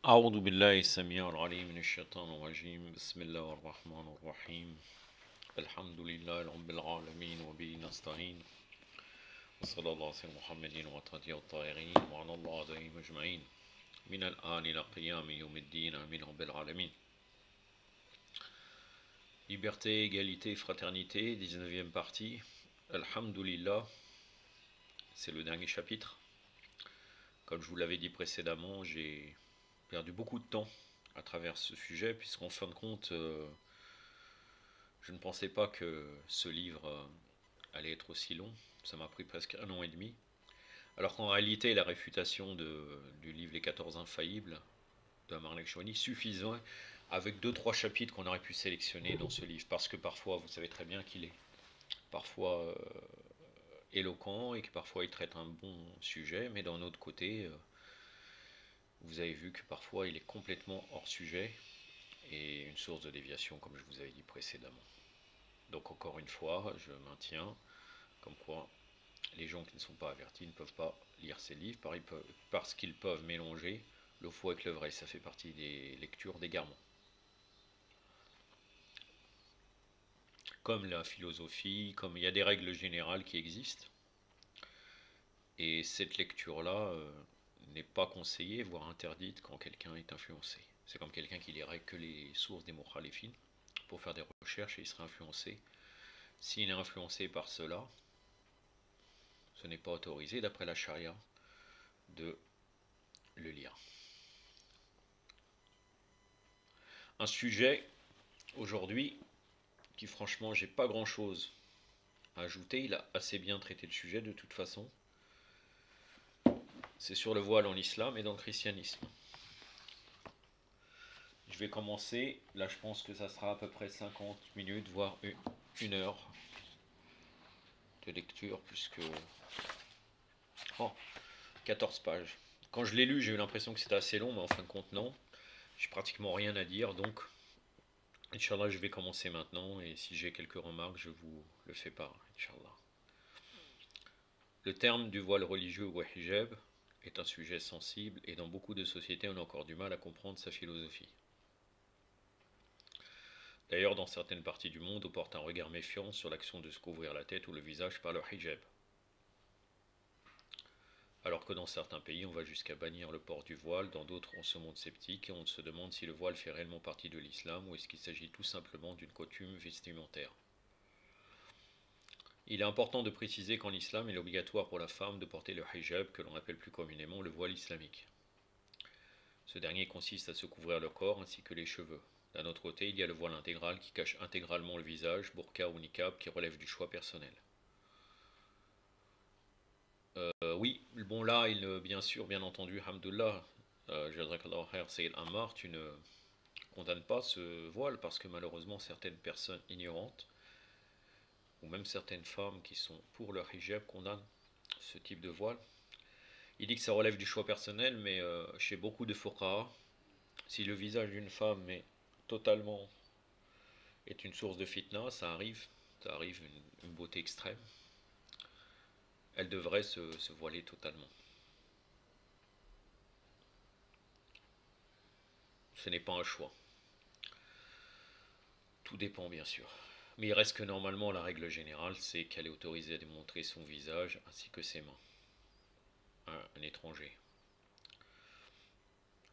أعوذ بالله السميع العليم من الشيطان الرجيم بسم الله الرحمن الرحيم الحمد لله رب العالمين وبه نستعين وصلى الله على سيدنا محمد وعلى الطاهرين وعلى الله عليهم أجمعين من الآن إلى قيام يوم الدين آمين رب العالمين. Liberté, égalité, fraternité, 19e partie. Alhamdulillah, c'est le dernier chapitre. Comme je vous l'avais dit précédemment, j'ai perdu beaucoup de temps à travers ce sujet, puisqu'en fin de compte, je ne pensais pas que ce livre allait être aussi long. Ça m'a pris presque 1 an et demi. Alors qu'en réalité, la réfutation du livre Les 14 Infaillibles de Amarlek Chouani suffisait avec deux trois chapitres qu'on aurait pu sélectionner dans ce livre. Parce que parfois, vous savez très bien qu'il est parfois éloquent et que parfois il traite un bon sujet, mais d'un autre côté, vous avez vu que parfois il est complètement hors sujet et une source de déviation, comme je vous avais dit précédemment. Donc encore une fois, je maintiens comme quoi les gens qui ne sont pas avertis ne peuvent pas lire ces livres parce qu'ils peuvent mélanger le faux avec le vrai. Ça fait partie des lectures d'égarement. Comme la philosophie, comme il y a des règles générales qui existent. Et cette lecture-là n'est pas conseillée, voire interdite quand quelqu'un est influencé. C'est comme quelqu'un qui lirait que les sources des Mukhalifin pour faire des recherches et il serait influencé. S'il est influencé par cela, ce n'est pas autorisé d'après la charia de le lire. Un sujet aujourd'hui qui franchement j'ai pas grand chose à ajouter, il a assez bien traité le sujet de toute façon. C'est sur le voile en islam et dans le christianisme. Je vais commencer, là je pense que ça sera à peu près 50 minutes, voire 1 heure de lecture, puisque... Oh, 14 pages. Quand je l'ai lu, j'ai eu l'impression que c'était assez long, mais en fin de compte, non. J'ai pratiquement rien à dire, donc Inch'Allah, je vais commencer maintenant, et si j'ai quelques remarques, je vous le fais part, Inch'Allah. Le terme du voile religieux ou hijab est un sujet sensible, et dans beaucoup de sociétés, on a encore du mal à comprendre sa philosophie. D'ailleurs, dans certaines parties du monde, on porte un regard méfiant sur l'action de se couvrir la tête ou le visage par le hijab. Alors que dans certains pays, on va jusqu'à bannir le port du voile, dans d'autres, on se montre sceptique et on se demande si le voile fait réellement partie de l'islam ou est-ce qu'il s'agit tout simplement d'une coutume vestimentaire. Il est important de préciser qu'en islam, il est obligatoire pour la femme de porter le hijab, que l'on appelle plus communément le voile islamique. Ce dernier consiste à se couvrir le corps ainsi que les cheveux. D'un autre côté, il y a le voile intégral qui cache intégralement le visage, burqa ou niqab, qui relève du choix personnel. Oui, bon là, bien sûr, bien entendu, Hamdullah, Jazakallah khair, Sayyid Ammar, tu ne condamnes pas ce voile parce que malheureusement certaines personnes ignorantes, ou même certaines femmes qui sont pour leur hijab, condamnent ce type de voile. Il dit que ça relève du choix personnel, mais chez beaucoup de fuqaha, si le visage d'une femme est une source de fitna, ça arrive une beauté extrême, elle devrait se voiler totalement. Ce n'est pas un choix. Tout dépend bien sûr. Mais il reste que normalement la règle générale c'est qu'elle est autorisée à démontrer son visage ainsi que ses mains. Un étranger.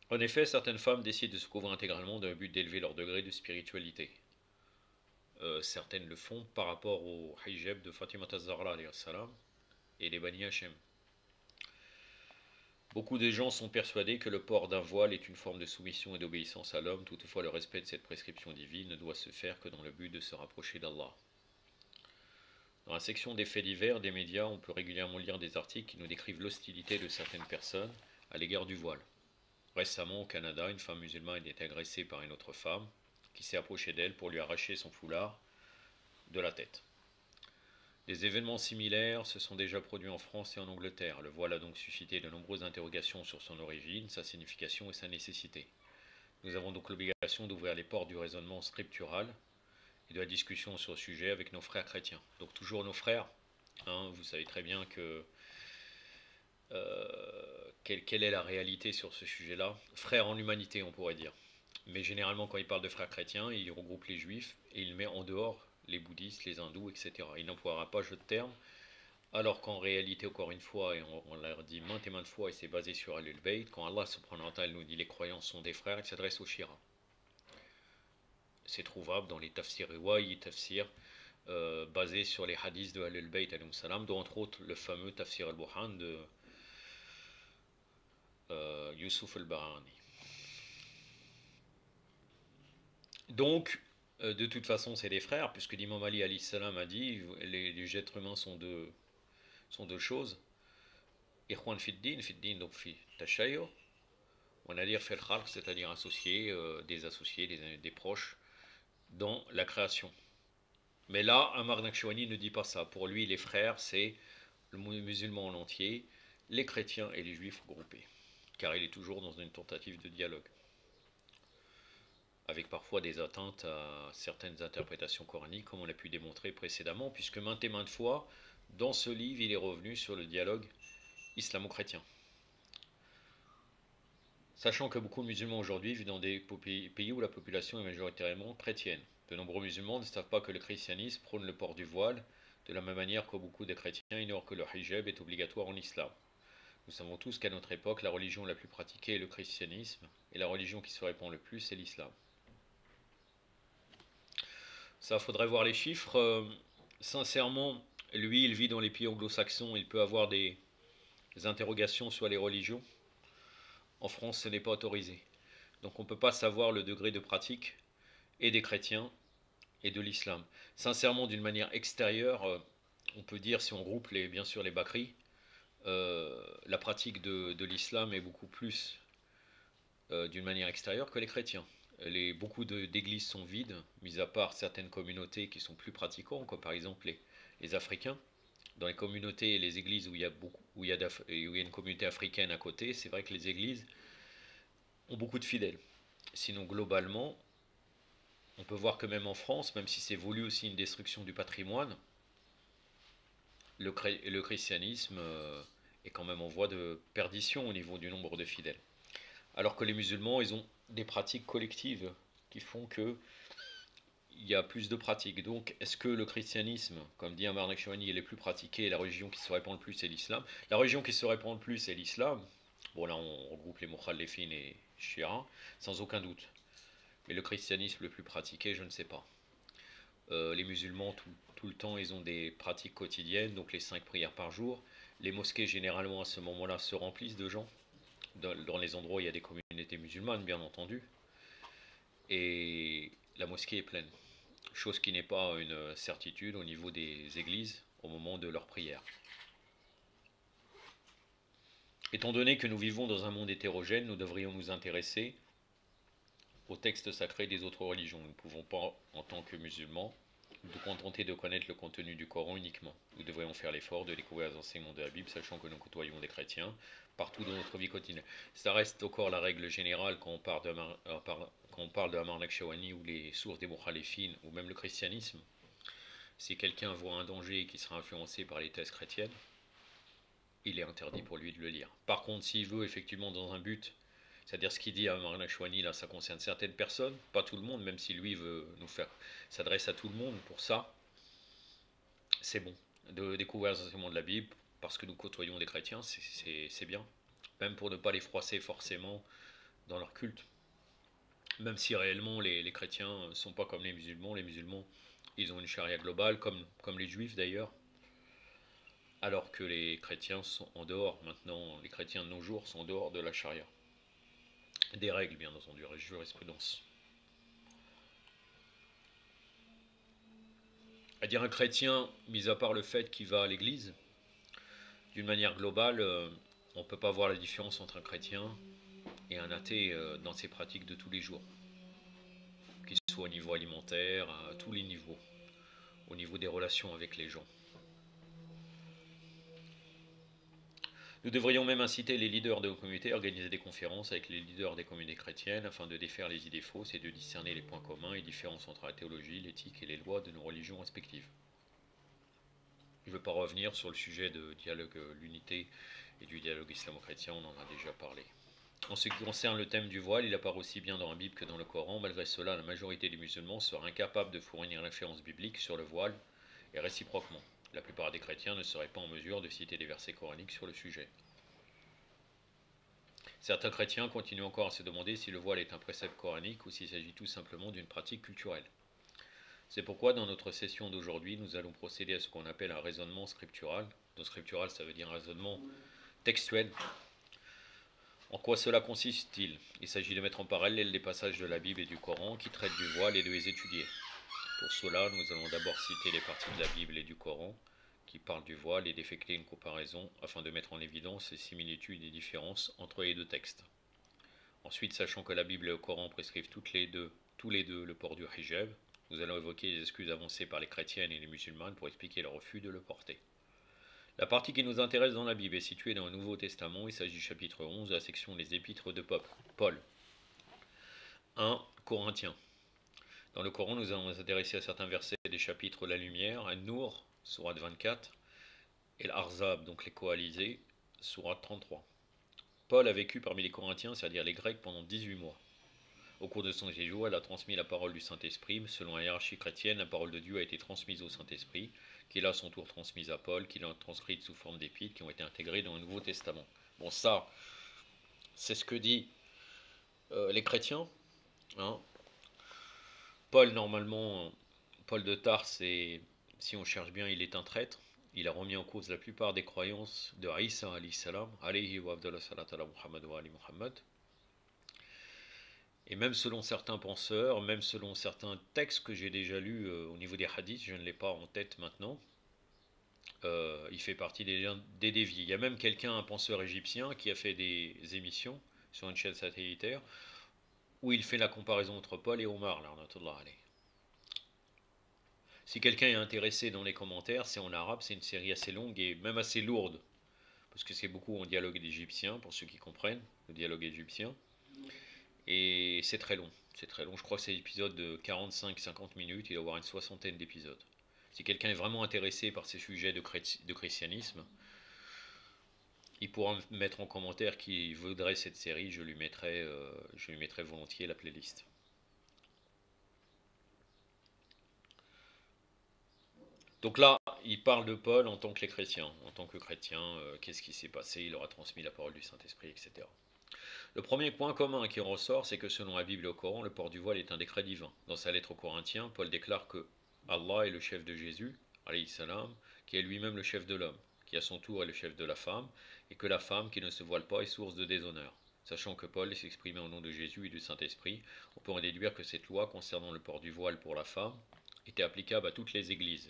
En effet, certaines femmes décident de se couvrir intégralement dans le but d'élever leur degré de spiritualité. Certaines le font par rapport au hijab de Fatima az-Zahra et des Bani Hachem. Beaucoup de gens sont persuadés que le port d'un voile est une forme de soumission et d'obéissance à l'homme, toutefois le respect de cette prescription divine ne doit se faire que dans le but de se rapprocher d'Allah. Dans la section des faits divers des médias, on peut régulièrement lire des articles qui nous décrivent l'hostilité de certaines personnes à l'égard du voile. Récemment, au Canada, une femme musulmane a été agressée par une autre femme qui s'est approchée d'elle pour lui arracher son foulard de la tête. Des événements similaires se sont déjà produits en France et en Angleterre. Le voile a donc suscité de nombreuses interrogations sur son origine, sa signification et sa nécessité. Nous avons donc l'obligation d'ouvrir les portes du raisonnement scriptural et de la discussion sur le sujet avec nos frères chrétiens. Donc toujours nos frères, vous savez très bien que quelle est la réalité sur ce sujet-là? Frères en humanité, on pourrait dire. Mais généralement, quand il parle de frères chrétiens, il regroupe les juifs et il met en dehors les bouddhistes, les hindous, etc. Il n'emploiera pas ce terme, alors qu'en réalité, encore une fois, et on l'a dit maintes et maintes fois, et c'est basé sur Al-Bayt, quand Allah subhanahu wa ta'ala nous dit les croyants sont des frères, il s'adresse aux Shira. C'est trouvable dans les tafsirs riwayi, tafsirs basés sur les hadiths de Al-Bayt, dont entre autres le fameux tafsir al-Burhan de Yusuf al-Barani. Donc, de toute façon, c'est des frères, puisque l'imam Ali alayhi salam a dit les êtres humains sont deux choses. Ikhwan fiddin, donc fi tashayyo, on a dire fil khalq, c'est-à-dire associés, des associés, des proches, dans la création. Mais là, Amar Nakshwani ne dit pas ça. Pour lui, les frères, c'est le musulman en entier, les chrétiens et les juifs regroupés. Car il est toujours dans une tentative de dialogue, avec parfois des atteintes à certaines interprétations coraniques, comme on a pu démontrer précédemment, puisque maintes et maintes fois, dans ce livre, il est revenu sur le dialogue islamo-chrétien. Sachant que beaucoup de musulmans aujourd'hui vivent dans des pays où la population est majoritairement chrétienne. De nombreux musulmans ne savent pas que le christianisme prône le port du voile, de la même manière que beaucoup de chrétiens ignorent que le hijab est obligatoire en islam. Nous savons tous qu'à notre époque, la religion la plus pratiquée est le christianisme, et la religion qui se répand le plus est l'islam. Ça, faudrait voir les chiffres. Sincèrement, lui, il vit dans les pays anglo-saxons, il peut avoir des interrogations sur les religions. En France, ce n'est pas autorisé. Donc on ne peut pas savoir le degré de pratique et des chrétiens et de l'islam. Sincèrement, d'une manière extérieure, on peut dire, si on groupe bien sûr les Bakri, la pratique de l'islam est beaucoup plus d'une manière extérieure que les chrétiens. Beaucoup d'églises sont vides, mis à part certaines communautés qui sont plus pratiquantes, comme par exemple les Africains. Dans les communautés et les églises où il y a une communauté africaine à côté, c'est vrai que les églises ont beaucoup de fidèles. Sinon, globalement, on peut voir que même en France, même si c'est voulu aussi une destruction du patrimoine, le christianisme est quand même en voie de perdition au niveau du nombre de fidèles. Alors que les musulmans, ils ont des pratiques collectives qui font que il y a plus de pratiques. Donc, est-ce que le christianisme, comme dit Amar Nakshwani, est plus pratiqué et la religion qui se répand le plus, c'est l'islam? La religion qui se répand le plus, c'est l'islam. Bon, là, on regroupe les Mukhalifin et Shia, sans aucun doute. Mais le christianisme le plus pratiqué, je ne sais pas. Les musulmans, tout le temps, ils ont des pratiques quotidiennes, donc les 5 prières par jour. Les mosquées, généralement, à ce moment-là, se remplissent de gens. Dans les endroits où il y a des communautés musulmanes, bien entendu. Et la mosquée est pleine. Chose qui n'est pas une certitude au niveau des églises au moment de leur prière. Étant donné que nous vivons dans un monde hétérogène, nous devrions nous intéresser aux textes sacrés des autres religions. Nous ne pouvons pas, en tant que musulmans, nous contenter de connaître le contenu du Coran uniquement. Nous devrions faire l'effort de découvrir les enseignements de la Bible, sachant que nous côtoyons des chrétiens partout dans notre vie quotidienne. Ça reste encore la règle générale quand on parle de Amar Nakshawani ou les sources des Mukhalifin ou même le christianisme. Si quelqu'un voit un danger qui sera influencé par les thèses chrétiennes, il est interdit pour lui de le lire. Par contre, s'il veut effectivement dans un but, c'est-à-dire ce qu'il dit à Amar Nakshawani, là ça concerne certaines personnes, pas tout le monde, même si lui veut s'adresse à tout le monde pour ça, c'est bon de découvrir les enseignements de la Bible, parce que nous côtoyons des chrétiens, c'est bien. Même pour ne pas les froisser forcément dans leur culte. Même si réellement les chrétiens ne sont pas comme les musulmans ils ont une charia globale, comme les juifs d'ailleurs. Alors que les chrétiens sont en dehors, maintenant, les chrétiens de nos jours sont en dehors de la charia. Des règles bien entendu, jurisprudence. C'est-à-dire un chrétien, mis à part le fait qu'il va à l'église, d'une manière globale, on ne peut pas voir la différence entre un chrétien et un athée dans ses pratiques de tous les jours. Qu'il soit au niveau alimentaire, à tous les niveaux, au niveau des relations avec les gens. Nous devrions même inciter les leaders de nos communautés à organiser des conférences avec les leaders des communautés chrétiennes afin de défaire les idées fausses et de discerner les points communs et différences entre la théologie, l'éthique et les lois de nos religions respectives. Je ne veux pas revenir sur le sujet de dialogue, l'unité et du dialogue islamo-chrétien, on en a déjà parlé. En ce qui concerne le thème du voile, il apparaît aussi bien dans la Bible que dans le Coran. Malgré cela, la majorité des musulmans seraient incapables de fournir une référence biblique sur le voile, et réciproquement. La plupart des chrétiens ne seraient pas en mesure de citer des versets coraniques sur le sujet. Certains chrétiens continuent encore à se demander si le voile est un précepte coranique ou s'il s'agit tout simplement d'une pratique culturelle. C'est pourquoi dans notre session d'aujourd'hui, nous allons procéder à ce qu'on appelle un raisonnement scriptural. Donc scriptural, ça veut dire un raisonnement textuel. En quoi cela consiste-t-il? Il s'agit de mettre en parallèle les passages de la Bible et du Coran qui traitent du voile et de les étudier. Pour cela, nous allons d'abord citer les parties de la Bible et du Coran qui parlent du voile et d'effectuer une comparaison afin de mettre en évidence les similitudes et différences entre les deux textes. Ensuite, sachant que la Bible et le Coran prescrivent tous les deux le port du hijab, nous allons évoquer les excuses avancées par les chrétiennes et les musulmanes pour expliquer leur refus de le porter. La partie qui nous intéresse dans la Bible est située dans le Nouveau Testament. Il s'agit du chapitre 11 de la section des épîtres de Paul. 1 Corinthiens. Dans le Coran, nous allons nous intéresser à certains versets des chapitres La Lumière, An-Nur, sourate 24, et l'Arzab, donc les coalisés, sourate 33. Paul a vécu parmi les Corinthiens, c'est-à-dire les Grecs, pendant 18 mois. Au cours de son séjour, elle a transmis la parole du Saint-Esprit. Selon la hiérarchie chrétienne, la parole de Dieu a été transmise au Saint-Esprit, qui l'a à son tour transmise à Paul, qui l'a transcrite sous forme d'épîtres qui ont été intégrées dans le Nouveau Testament. Bon, ça, c'est ce que disent les chrétiens. Hein. Paul, normalement, Paul de Tarse, si on cherche bien, il est un traître. Il a remis en cause la plupart des croyances de Isa alayhi salam, alayhi wa abdallah salat ala Muhammad wa ali Muhammad. Et même selon certains penseurs, même selon certains textes que j'ai déjà lus au niveau des hadiths, je ne l'ai pas en tête maintenant, il fait partie des déviés. Il y a même un penseur égyptien, qui a fait des émissions sur une chaîne satellitaire, où il fait la comparaison entre Paul et Omar, là, si quelqu'un est intéressé dans les commentaires, c'est en arabe, c'est une série assez longue et même assez lourde, parce que c'est beaucoup en dialogue égyptien, pour ceux qui comprennent, le dialogue égyptien. Et c'est très long, je crois que c'est un épisode de 45-50 minutes, il doit y avoir une soixantaine d'épisodes. Si quelqu'un est vraiment intéressé par ces sujets de christianisme, il pourra me mettre en commentaire qui voudrait cette série, je lui mettrai volontiers la playlist. Donc là, il parle de Paul en tant que les chrétiens. En tant que chrétien, qu'est-ce qui s'est passé? Il leur a transmis la parole du Saint-Esprit, etc. Le premier point commun qui en ressort, c'est que selon la Bible et le Coran, le port du voile est un décret divin. Dans sa lettre aux Corinthiens, Paul déclare que Allah est le chef de Jésus, alayhi salam, qui est lui-même le chef de l'homme, qui à son tour est le chef de la femme, et que la femme qui ne se voile pas est source de déshonneur. Sachant que Paul s'exprimait au nom de Jésus et du Saint-Esprit, on peut en déduire que cette loi concernant le port du voile pour la femme était applicable à toutes les églises,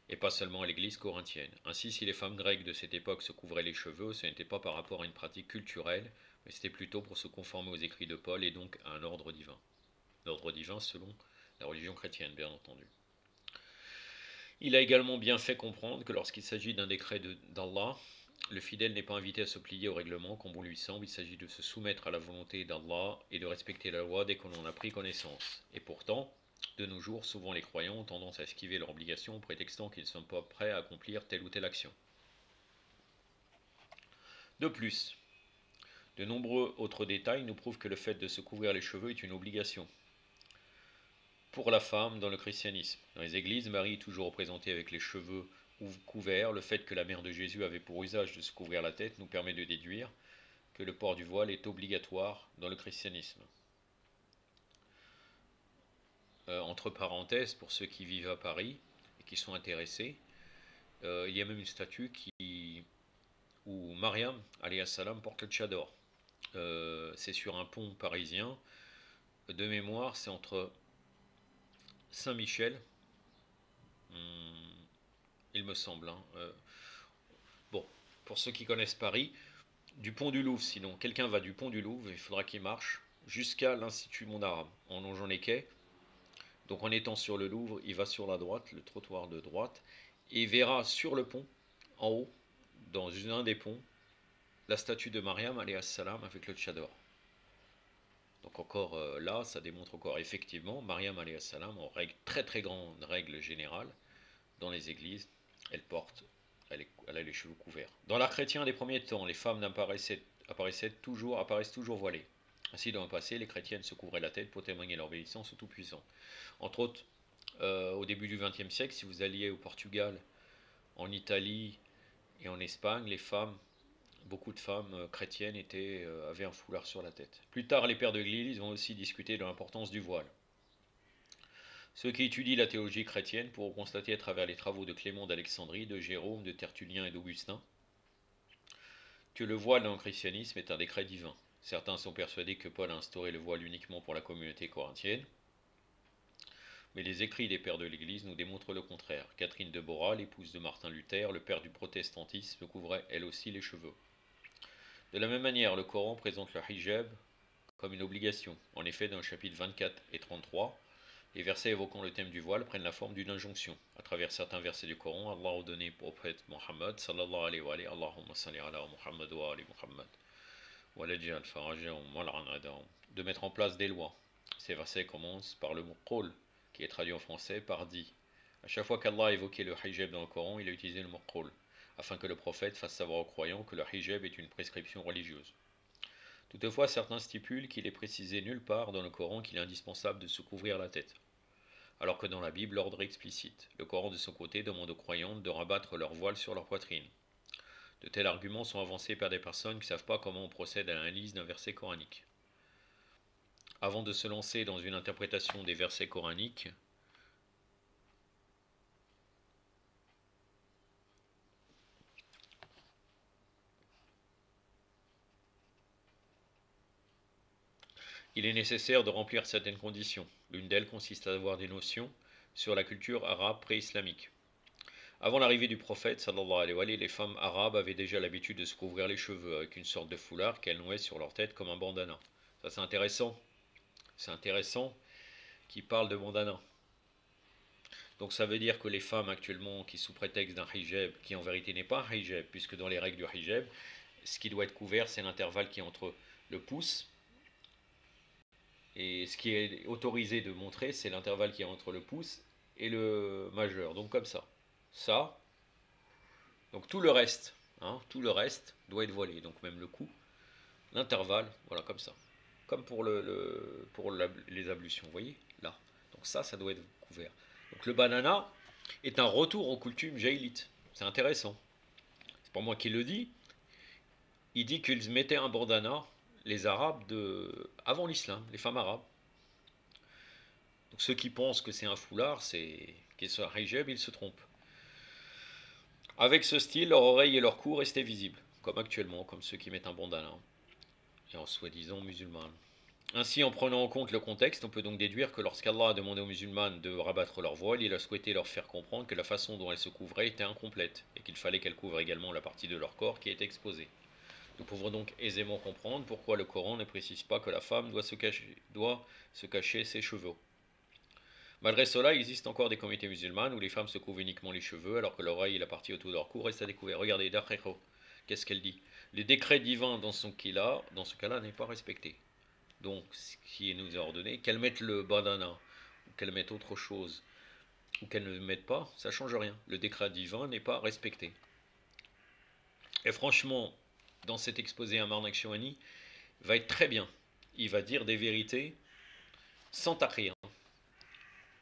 et pas seulement à l'église corinthienne. Ainsi, si les femmes grecques de cette époque se couvraient les cheveux, ce n'était pas par rapport à une pratique culturelle, mais c'était plutôt pour se conformer aux écrits de Paul et donc à un ordre divin. L'ordre divin selon la religion chrétienne, bien entendu. Il a également bien fait comprendre que lorsqu'il s'agit d'un décret d'Allah, le fidèle n'est pas invité à se plier au règlement comme bon lui semble, il s'agit de se soumettre à la volonté d'Allah et de respecter la loi dès qu'on en a pris connaissance. Et pourtant, de nos jours, souvent les croyants ont tendance à esquiver leur obligation, prétextant qu'ils ne sont pas prêts à accomplir telle ou telle action. De plus, de nombreux autres détails nous prouvent que le fait de se couvrir les cheveux est une obligation pour la femme dans le christianisme. Dans les églises, Marie est toujours représentée avec les cheveux couverts. Le fait que la mère de Jésus avait pour usage de se couvrir la tête nous permet de déduire que le port du voile est obligatoire dans le christianisme. Entre parenthèses, pour ceux qui vivent à Paris et qui sont intéressés, il y a même une statue où Mariam, alayhi salam, porte le tchador. C'est sur un pont parisien. De mémoire, c'est entre Saint-Michel, il me semble. Bon, pour ceux qui connaissent Paris, du pont du Louvre, sinon quelqu'un va du pont du Louvre, il faudra qu'il marche jusqu'à l'Institut Mont-Arabe, en longeant les quais. Donc en étant sur le Louvre, il va sur la droite, le trottoir de droite, et il verra sur le pont, en haut, dans un des ponts, la statue de Mariam alayhi salam avec le tchador. Donc encore là, ça démontre encore effectivement, Mariam alayhi salam, en règle très très grande règle générale, dans les églises, elle porte elle a les cheveux couverts. Dans l'art chrétien des premiers temps, les femmes apparaissent toujours voilées. Ainsi, dans le passé, les chrétiennes se couvraient la tête pour témoigner leur obéissance au Tout-Puissant. Entre autres, au début du XXe siècle, si vous alliez au Portugal, en Italie et en Espagne, beaucoup de femmes chrétiennes avaient un foulard sur la tête. Plus tard, les pères de l'Église ont aussi discuté de l'importance du voile. Ceux qui étudient la théologie chrétienne pourront constater à travers les travaux de Clément d'Alexandrie, de Jérôme, de Tertullien et d'Augustin que le voile dans le christianisme est un décret divin. Certains sont persuadés que Paul a instauré le voile uniquement pour la communauté corinthienne, mais les écrits des pères de l'Église nous démontrent le contraire. Catherine de Bora, l'épouse de Martin Luther, le père du protestantisme, couvrait elle aussi les cheveux. De la même manière, le Coran présente le hijab comme une obligation. En effet, dans le chapitre 24 et 33, les versets évoquant le thème du voile prennent la forme d'une injonction. À travers certains versets du Coran, Allah a ordonné au prophète Mohammed, sallallahu alayhi wa alayhi, Allahumma salli ala Muhammad wa ali Muhammad, wa lajjal farajahum wa l'anadahum, de mettre en place des lois. Ces versets commencent par le mot qul, qui est traduit en français par dit. À chaque fois qu'Allah a évoqué le hijab dans le Coran, il a utilisé le mot qul, afin que le prophète fasse savoir aux croyants que le hijab est une prescription religieuse. Toutefois, certains stipulent qu'il est précisé nulle part dans le Coran qu'il est indispensable de se couvrir la tête, alors que dans la Bible, l'ordre est explicite. Le Coran, de son côté, demande aux croyantes de rabattre leur voile sur leur poitrine. De tels arguments sont avancés par des personnes qui ne savent pas comment on procède à l'analyse d'un verset coranique. Avant de se lancer dans une interprétation des versets coraniques, il est nécessaire de remplir certaines conditions. L'une d'elles consiste à avoir des notions sur la culture arabe pré-islamique. Avant l'arrivée du prophète, sallallahu alayhi wa sallam, les femmes arabes avaient déjà l'habitude de se couvrir les cheveux avec une sorte de foulard qu'elles nouaient sur leur tête comme un bandana. Ça, c'est intéressant. C'est intéressant qu'ils parlent de bandana. Donc ça veut dire que les femmes actuellement qui sous prétexte d'un hijab, qui en vérité n'est pas un hijab, puisque dans les règles du hijab, ce qui doit être couvert, c'est l'intervalle qui est entre le pouce, et ce qui est autorisé de montrer, c'est l'intervalle qui est entre le pouce et le majeur. Donc comme ça. Ça. Donc tout le reste doit être voilé. Donc même le cou, l'intervalle, voilà comme ça. Comme pour les ablutions, vous voyez là. Donc ça doit être couvert. Donc le banana est un retour au coutumes jaïlites. C'est intéressant. C'est pas moi qui le dis. Il dit qu'ils mettaient un bandana, les Arabes, avant l'islam, les femmes arabes. Donc ceux qui pensent que c'est un foulard, qu'ils soient hijab, ils se trompent. Avec ce style, leurs oreilles et leur cou restaient visibles, comme actuellement, comme ceux qui mettent un bandana, et en soi-disant musulmans. Ainsi, en prenant en compte le contexte, on peut donc déduire que lorsqu'Allah a demandé aux musulmanes de rabattre leur voile, il a souhaité leur faire comprendre que la façon dont elles se couvraient était incomplète, et qu'il fallait qu'elles couvrent également la partie de leur corps qui était exposée. Nous pouvons donc aisément comprendre pourquoi le Coran ne précise pas que la femme doit se cacher ses cheveux. Malgré cela, il existe encore des communautés musulmanes où les femmes se couvrent uniquement les cheveux alors que l'oreille et la partie autour de leur cou restent à découvert. Regardez, Dakhecho, qu'est-ce qu'elle dit? Le décret divin dans ce cas-là, n'est pas respecté. Donc, ce qui nous a ordonné, qu'elles mettent le bandana, ou qu'elles mettent autre chose, ou qu'elles ne le mettent pas, ça ne change rien. Le décret divin n'est pas respecté. Et franchement, dans cet exposé, Ammar Nakshawani va être très bien. Il va dire des vérités sans taqrir.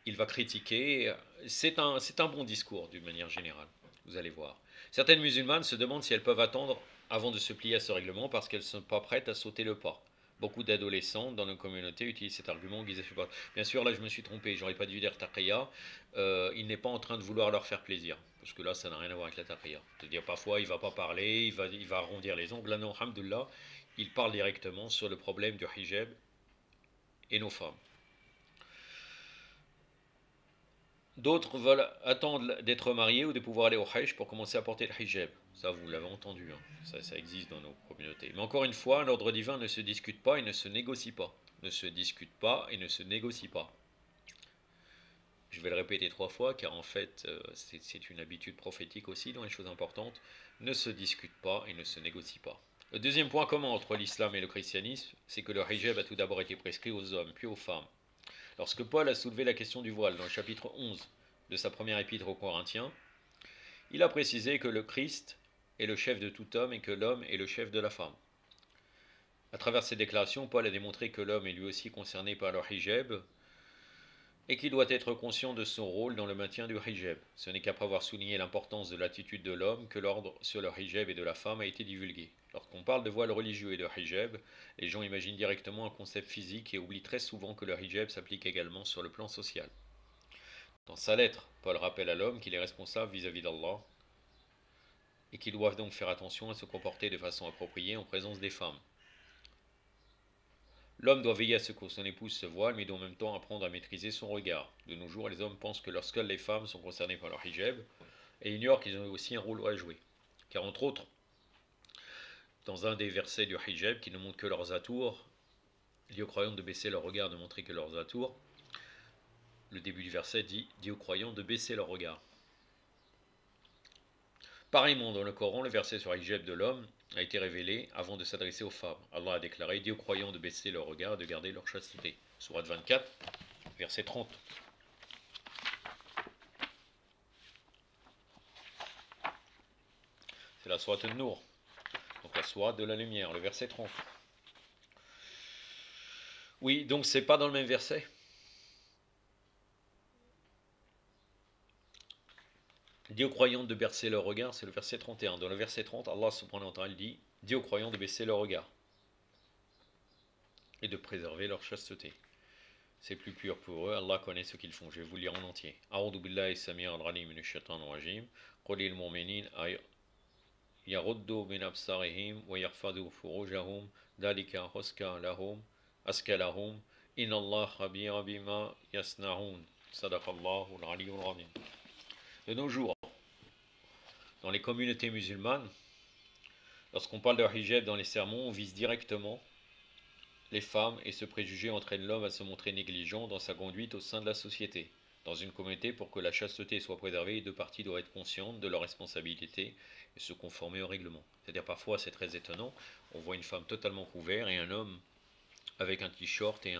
Il va critiquer. C'est un bon discours d'une manière générale. Vous allez voir. Certaines musulmanes se demandent si elles peuvent attendre avant de se plier à ce règlement parce qu'elles ne sont pas prêtes à sauter le pas. Beaucoup d'adolescents dans nos communautés utilisent cet argument guisé. Bien sûr, là je me suis trompé, j'aurais pas dû dire taqiyya. Il n'est pas en train de vouloir leur faire plaisir, parce que là ça n'a rien à voir avec la taqiyya. C'est-à-dire parfois il va pas parler, il va arrondir les ongles. Là non, alhamdoulilah, il parle directement sur le problème du hijab et nos femmes. D'autres veulent attendre d'être mariés ou de pouvoir aller au hajj pour commencer à porter le hijab. Ça, vous l'avez entendu, hein. Ça existe dans nos communautés. Mais encore une fois, l'ordre divin ne se discute pas et ne se négocie pas. Ne se discute pas et ne se négocie pas. Je vais le répéter 3 fois, car en fait, c'est une habitude prophétique aussi dans les choses importantes. Ne se discute pas et ne se négocie pas. Le deuxième point commun entre l'islam et le christianisme, c'est que le hijab a tout d'abord été prescrit aux hommes, puis aux femmes. Lorsque Paul a soulevé la question du voile dans le chapitre 11 de sa première épître aux Corinthiens, Il a précisé que le Christ est le chef de tout homme et que l'homme est le chef de la femme. À travers ces déclarations, Paul a démontré que l'homme est lui aussi concerné par le hijab et qu'il doit être conscient de son rôle dans le maintien du hijab. Ce n'est qu'après avoir souligné l'importance de l'attitude de l'homme que l'ordre sur le hijab et de la femme a été divulgué. Lorsqu'on parle de voile religieux et de hijab, les gens imaginent directement un concept physique et oublient très souvent que le hijab s'applique également sur le plan social. Dans sa lettre, Paul rappelle à l'homme qu'il est responsable vis-à-vis d'Allah et qu'il doit donc faire attention à se comporter de façon appropriée en présence des femmes. L'homme doit veiller à ce que son épouse se voile, mais doit en même temps apprendre à maîtriser son regard. De nos jours, les hommes pensent que lorsque les femmes sont concernées par leur hijab et ignorent qu'ils ont aussi un rôle à jouer. Car entre autres, dans un des versets du hijab qui ne montre que leurs atours, dit aux croyants de baisser leur regard, de montrer que leurs atours, le début du verset dit aux croyants de baisser leur regard. Pareillement, dans le Coran, le verset sur le hijab de l'homme a été révélé avant de s'adresser aux femmes. Allah a déclaré, dit aux croyants de baisser leur regard et de garder leur chasteté. Sourate 24, verset 30. C'est la sourate An-Nur, donc la sourate de la lumière, le verset 30. Oui, donc c'est pas dans le même verset. Dit aux croyants de baisser leur regard, c'est le verset 31. Dans le verset 30, Allah subhanahu wa ta'ala dit aux croyants de baisser leur regard et de préserver leur chasteté. C'est plus pur pour eux, Allah connaît ce qu'ils font. Je vais vous lire en entier. A'udhu billahi samir al-alim minash shaitanir rajim. Qul lil mu'minin yaruddu min absarihim wa yarfadu furujahum dalika aska lahum inna Allah khabira bima yasna'un. Sadaqallahu al-aliyyul azim. De nos jours, dans les communautés musulmanes, lorsqu'on parle de hijab dans les sermons, on vise directement les femmes et ce préjugé entraîne l'homme à se montrer négligent dans sa conduite au sein de la société. Dans une communauté, pour que la chasteté soit préservée, les deux parties doivent être conscientes de leurs responsabilités et se conformer au règlement. C'est-à-dire parfois c'est très étonnant, on voit une femme totalement couverte et un homme avec un t-shirt et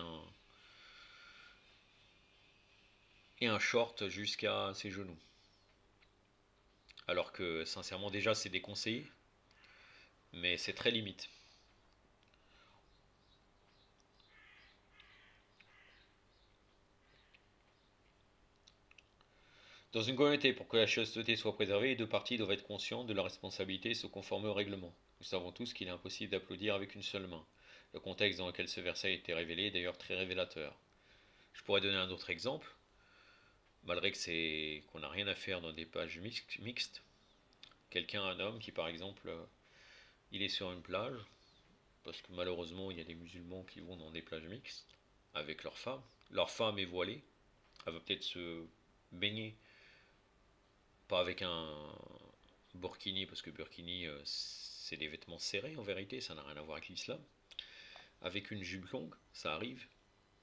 un short jusqu'à ses genoux. Alors que sincèrement déjà c'est déconseillé, mais c'est très limite. Dans une communauté, pour que la chasteté soit préservée, les deux parties doivent être conscientes de leur responsabilité et se conformer au règlement. Nous savons tous qu'il est impossible d'applaudir avec une seule main. Le contexte dans lequel ce verset a été révélé est d'ailleurs très révélateur. Je pourrais donner un autre exemple, malgré que qu'on n'a rien à faire dans des pages mixtes. Quelqu'un, un homme qui par exemple, il est sur une plage, parce que malheureusement il y a des musulmans qui vont dans des plages mixtes avec leur femme est voilée, elle va peut-être se baigner, pas avec un burkini, parce que burkini c'est des vêtements serrés en vérité, ça n'a rien à voir avec l'islam. Avec une jupe longue, ça arrive,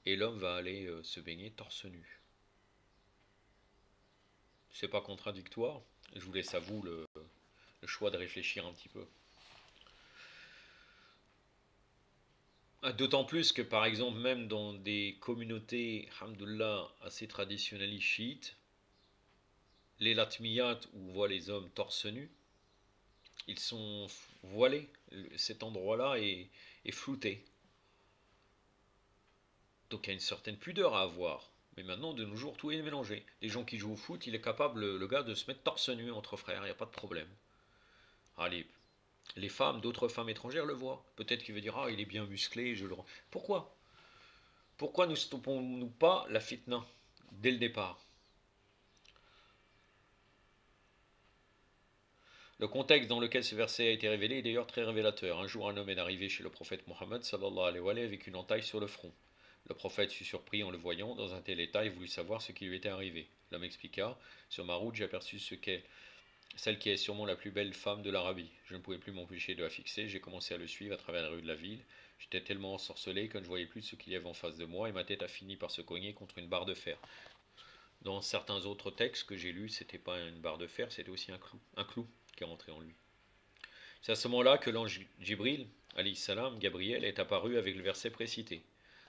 et l'homme va aller se baigner torse nu. C'est pas contradictoire, je vous laisse à vous le choix de réfléchir un petit peu. D'autant plus que par exemple même dans des communautés, alhamdoulilah, assez traditionnelles chiites, les latmiyat où on voit les hommes torse nu, ils sont voilés, cet endroit-là est flouté. Donc il y a une certaine pudeur à avoir. Mais maintenant, de nos jours, tout est mélangé. Les gens qui jouent au foot, il est capable, le gars, de se mettre torse nu entre frères, il n'y a pas de problème. Allez, les femmes, d'autres femmes étrangères le voient. Peut-être qu'il veut dire, ah, il est bien musclé, je le rends. Pourquoi? Pourquoi ne stoppons-nous pas la fitna dès le départ? Le contexte dans lequel ce verset a été révélé est d'ailleurs très révélateur. Un jour, un homme est arrivé chez le prophète Mohammed sallallahu alayhi wa sallam avec une entaille sur le front. Le prophète fut surpris en le voyant dans un tel état et voulut savoir ce qui lui était arrivé. L'homme expliqua, sur ma route, j'ai aperçu celle qui est sûrement la plus belle femme de l'Arabie. Je ne pouvais plus m'empêcher de la fixer, j'ai commencé à le suivre à travers les rues de la ville. J'étais tellement ensorcelé que je ne voyais plus ce qu'il y avait en face de moi et ma tête a fini par se cogner contre une barre de fer. Dans certains autres textes que j'ai lus, c'était pas une barre de fer, c'était aussi un clou qui est rentré en lui. C'est à ce moment-là que l'ange Jibril, alayhi salam, Gabriel, est apparu avec le verset précité.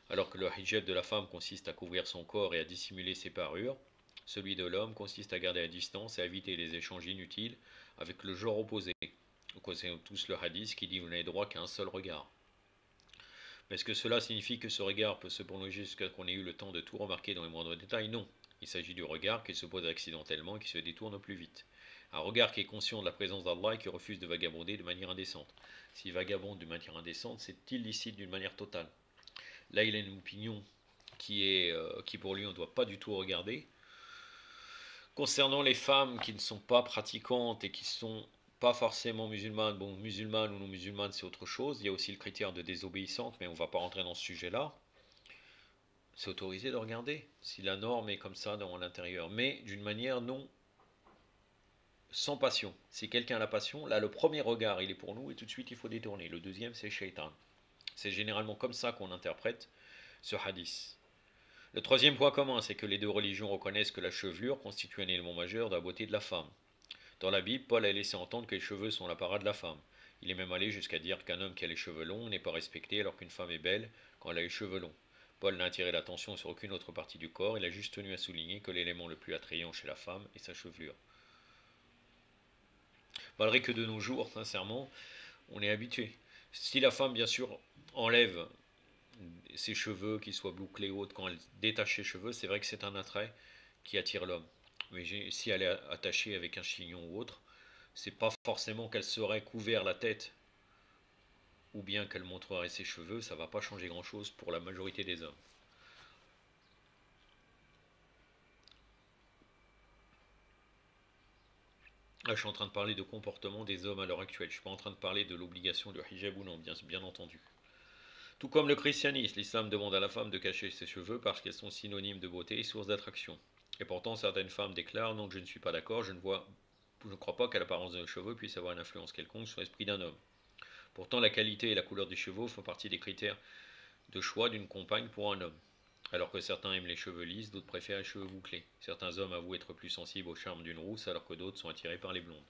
Alors que le hijab de la femme consiste à couvrir son corps et à dissimuler ses parures, celui de l'homme, consiste à garder à distance et à éviter les échanges inutiles avec le genre opposé. Nous connaissons tous le hadith qui dit vous n'avez droit qu'à un seul regard. Mais est-ce que cela signifie que ce regard peut se prolonger jusqu'à ce qu'on ait eu le temps de tout remarquer dans les moindres détails? Non. Il s'agit du regard qui se pose accidentellement et qui se détourne plus vite. Un regard qui est conscient de la présence d'Allah et qui refuse de vagabonder de manière indécente. S'il vagabonde de manière indécente, c'est illicite d'une manière totale. Là, il a une opinion qui pour lui, on ne doit pas du tout regarder. Concernant les femmes qui ne sont pas pratiquantes et qui sont pas forcément musulmanes, bon, musulmanes ou non musulmanes, c'est autre chose. Il y a aussi le critère de désobéissante, mais on ne va pas rentrer dans ce sujet-là. C'est autorisé de regarder, si la norme est comme ça dans l'intérieur, mais d'une manière non sans passion. Si quelqu'un a la passion, là, le premier regard, il est pour nous, et tout de suite, il faut détourner. Le deuxième, c'est shaitan. C'est généralement comme ça qu'on interprète ce hadith. Le troisième point commun, c'est que les deux religions reconnaissent que la chevelure constitue un élément majeur de la beauté de la femme. Dans la Bible, Paul a laissé entendre que les cheveux sont l'apparat de la femme. Il est même allé jusqu'à dire qu'un homme qui a les cheveux longs n'est pas respecté alors qu'une femme est belle quand elle a les cheveux longs. Paul n'a attiré l'attention sur aucune autre partie du corps, il a juste tenu à souligner que l'élément le plus attrayant chez la femme est sa chevelure. Malgré que de nos jours, sincèrement, on est habitué. Si la femme, bien sûr, enlève ses cheveux, qu'ils soient bouclés ou autres, quand elle détache ses cheveux, c'est vrai que c'est un attrait qui attire l'homme. Mais si elle est attachée avec un chignon ou autre, c'est pas forcément qu'elle serait couvert la tête ou bien qu'elle montrerait ses cheveux, ça va pas changer grand chose pour la majorité des hommes. Là, je suis en train de parler de comportement des hommes à l'heure actuelle. Je suis pas en train de parler de l'obligation de hijab ou non, bien entendu. Tout comme le christianisme, l'islam demande à la femme de cacher ses cheveux parce qu'elles sont synonymes de beauté et source d'attraction. Et pourtant, certaines femmes déclarent non, je ne suis pas d'accord, je ne crois pas qu'à l'apparence de nos cheveux puisse avoir une influence quelconque sur l'esprit d'un homme. Pourtant, la qualité et la couleur des cheveux font partie des critères de choix d'une compagne pour un homme. Alors que certains aiment les cheveux lisses, d'autres préfèrent les cheveux bouclés. Certains hommes avouent être plus sensibles au charme d'une rousse, alors que d'autres sont attirés par les blondes.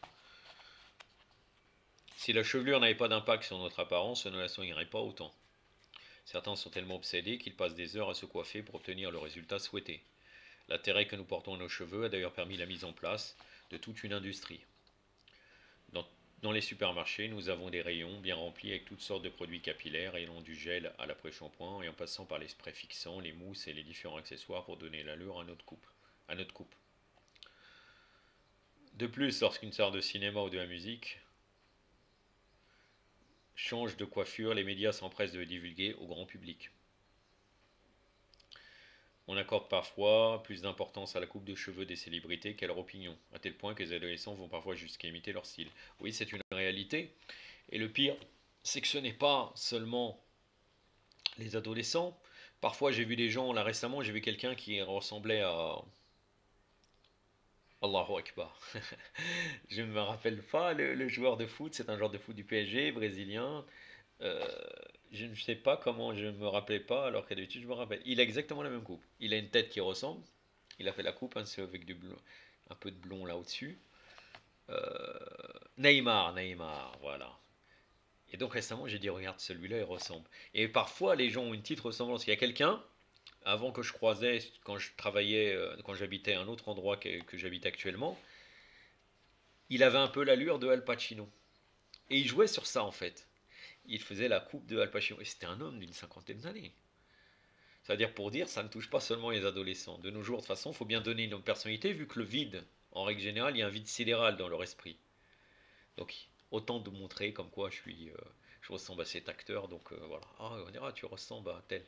Si la chevelure n'avait pas d'impact sur notre apparence, ça ne la soignerait pas autant. Certains sont tellement obsédés qu'ils passent des heures à se coiffer pour obtenir le résultat souhaité. L'intérêt que nous portons à nos cheveux a d'ailleurs permis la mise en place de toute une industrie. Dans les supermarchés, nous avons des rayons bien remplis avec toutes sortes de produits capillaires, allant du gel à l'après-shampoing et en passant par les sprays fixants, les mousses et les différents accessoires pour donner l'allure à notre coupe. De plus, lorsqu'une star de cinéma ou de la musique change de coiffure, les médias s'empressent de le divulguer au grand public. On accorde parfois plus d'importance à la coupe de cheveux des célébrités qu'à leur opinion, à tel point que les adolescents vont parfois jusqu'à imiter leur style. Oui, c'est une réalité. Et le pire, c'est que ce n'est pas seulement les adolescents. Parfois, j'ai vu des gens, là récemment, j'ai vu quelqu'un qui ressemblait à Allahu Akbar. Je ne me rappelle pas le joueur de foot, c'est un joueur de foot du PSG, brésilien. Euh, je ne sais pas comment je ne me rappelais pas, alors qu'à d'habitude je me rappelle. Il a exactement la même coupe. Il a une tête qui ressemble. Il a fait la coupe, hein, c'est avec du blond, un peu de blond là au-dessus. Euh, Neymar, voilà. Et donc récemment, j'ai dit, regarde, celui-là, il ressemble. Et parfois, les gens ont une petite ressemblance. Il y a quelqu'un, avant que je croisais, quand je travaillais, quand j'habitais à un autre endroit que j'habite actuellement, il avait un peu l'allure de Al Pacino. Et il jouait sur ça, en fait. Il faisait la coupe de Al Pacino. Et c'était un homme d'une cinquantaine d'années. C'est-à-dire pour dire, ça ne touche pas seulement les adolescents. De nos jours, de toute façon, il faut bien donner une personnalité, vu que le vide, en règle générale, il y a un vide sidéral dans leur esprit. Donc, autant de montrer comme quoi je ressemble à cet acteur, donc voilà. Ah, on dira, tu ressembles à tel.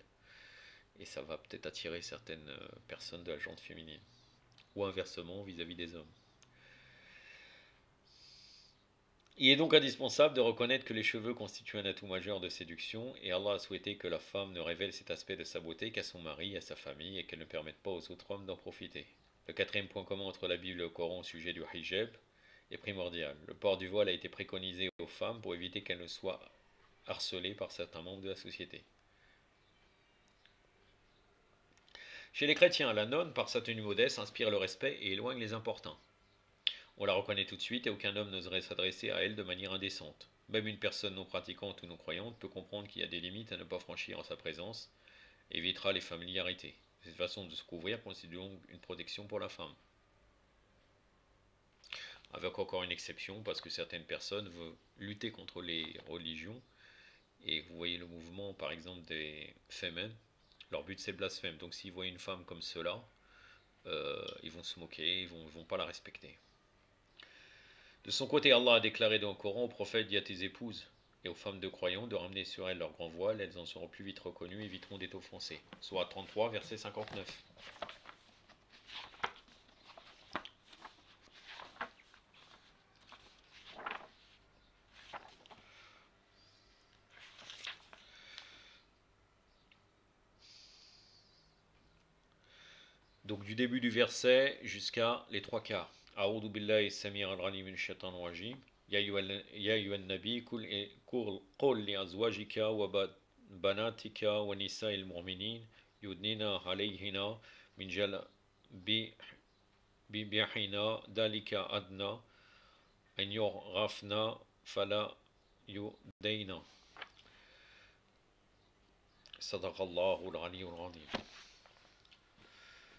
Et ça va peut-être attirer certaines personnes de la gente féminine. Ou inversement, vis-à-vis des hommes. Il est donc indispensable de reconnaître que les cheveux constituent un atout majeur de séduction, et Allah a souhaité que la femme ne révèle cet aspect de sa beauté qu'à son mari, à sa famille, et qu'elle ne permette pas aux autres hommes d'en profiter. Le quatrième point commun entre la Bible et le Coran au sujet du hijab est primordial. Le port du voile a été préconisé aux femmes pour éviter qu'elles ne soient harcelées par certains membres de la société. Chez les chrétiens, la nonne, par sa tenue modeste, inspire le respect et éloigne les importuns. On la reconnaît tout de suite et aucun homme n'oserait s'adresser à elle de manière indécente. Même une personne non pratiquante ou non croyante peut comprendre qu'il y a des limites à ne pas franchir en sa présence et évitera les familiarités. Cette façon de se couvrir constitue donc une protection pour la femme. Avec encore une exception, parce que certaines personnes veulent lutter contre les religions. Et vous voyez le mouvement, par exemple, des Femen. Leur but, c'est le blasphème. Donc s'ils voient une femme comme cela, ils vont se moquer, ils vont pas la respecter. De son côté, Allah a déclaré dans le Coran au prophète: dis à tes épouses et aux femmes de croyants de ramener sur elles leur grand voile, elles en seront plus vite reconnues et éviteront d'être offensées. Sourate 33, verset 59. Donc du début du verset jusqu'à les trois quarts. A'udhu billahi samir al-rani min shaitan rajim. Ya ayyuhan nabi qul li azwajika wa banatika wa nisa'il mu'minin yudnina alayhina min jalabibihina dalika adna an yurafna fala yudayna. Sadaqallahu al-aliyyul azim.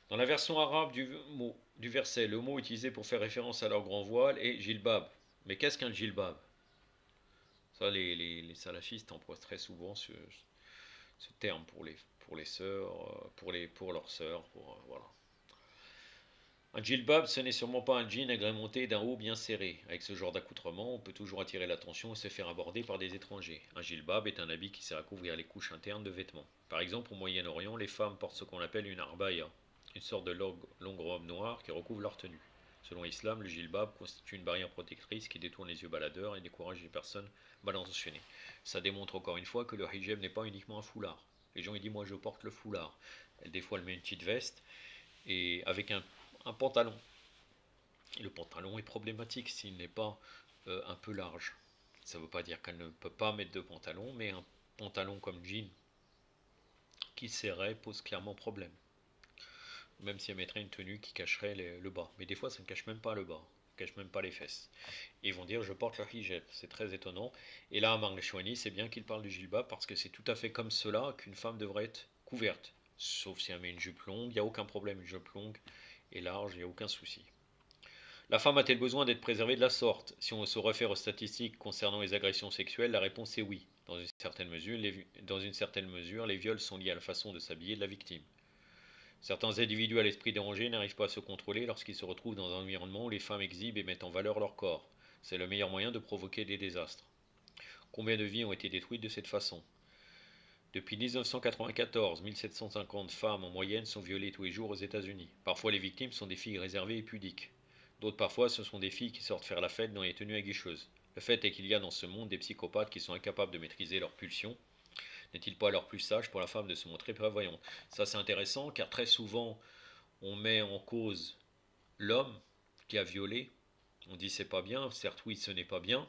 Dans la version arabe du verset, le mot utilisé pour faire référence à leur grand voile est jilbab. Mais qu'est-ce qu'un jilbab? Ça, les salafistes emploient très souvent ce terme pour les sœurs, pour leurs sœurs, voilà. Un jilbab, ce n'est sûrement pas un jean agrémenté d'un haut bien serré. Avec ce genre d'accoutrement, on peut toujours attirer l'attention et se faire aborder par des étrangers. Un jilbab est un habit qui sert à couvrir les couches internes de vêtements. Par exemple, au Moyen-Orient, les femmes portent ce qu'on appelle une arbaya, une sorte de longue robe noire qui recouvre leur tenue. Selon l'islam, le jilbab constitue une barrière protectrice qui détourne les yeux baladeurs et décourage les personnes mal intentionnées. Ça démontre encore une fois que le hijab n'est pas uniquement un foulard. Les gens ils disent moi je porte le foulard. Des fois elle met une petite veste et avec un pantalon. Et le pantalon est problématique s'il n'est pas un peu large. Ça ne veut pas dire qu'elle ne peut pas mettre de pantalon, mais un pantalon comme jean qui serrait pose clairement problème. Même si elle mettrait une tenue qui cacherait le bas. Mais des fois, ça ne cache même pas le bas, ça ne cache même pas les fesses. Et ils vont dire je porte le hijab, c'est très étonnant. Et là, Amar Leshwani, c'est bien qu'il parle du jilbab parce que c'est tout à fait comme cela qu'une femme devrait être couverte. Sauf si elle met une jupe longue, il n'y a aucun problème, une jupe longue et large, il n'y a aucun souci. La femme a-t-elle besoin d'être préservée de la sorte? Si on se réfère aux statistiques concernant les agressions sexuelles, la réponse est oui. Dans une certaine mesure, les viols sont liés à la façon de s'habiller de la victime. Certains individus à l'esprit dérangé n'arrivent pas à se contrôler lorsqu'ils se retrouvent dans un environnement où les femmes exhibent et mettent en valeur leur corps. C'est le meilleur moyen de provoquer des désastres. Combien de vies ont été détruites de cette façon? Depuis 1994, 1750 femmes en moyenne sont violées tous les jours aux États-Unis. Parfois les victimes sont des filles réservées et pudiques. D'autres parfois ce sont des filles qui sortent faire la fête dans les tenues aguicheuses. Le fait est qu'il y a dans ce monde des psychopathes qui sont incapables de maîtriser leurs pulsions. N'est-il pas alors plus sage pour la femme de se montrer prévoyante? Ça c'est intéressant car très souvent on met en cause l'homme qui a violé. On dit c'est pas bien, certes oui ce n'est pas bien,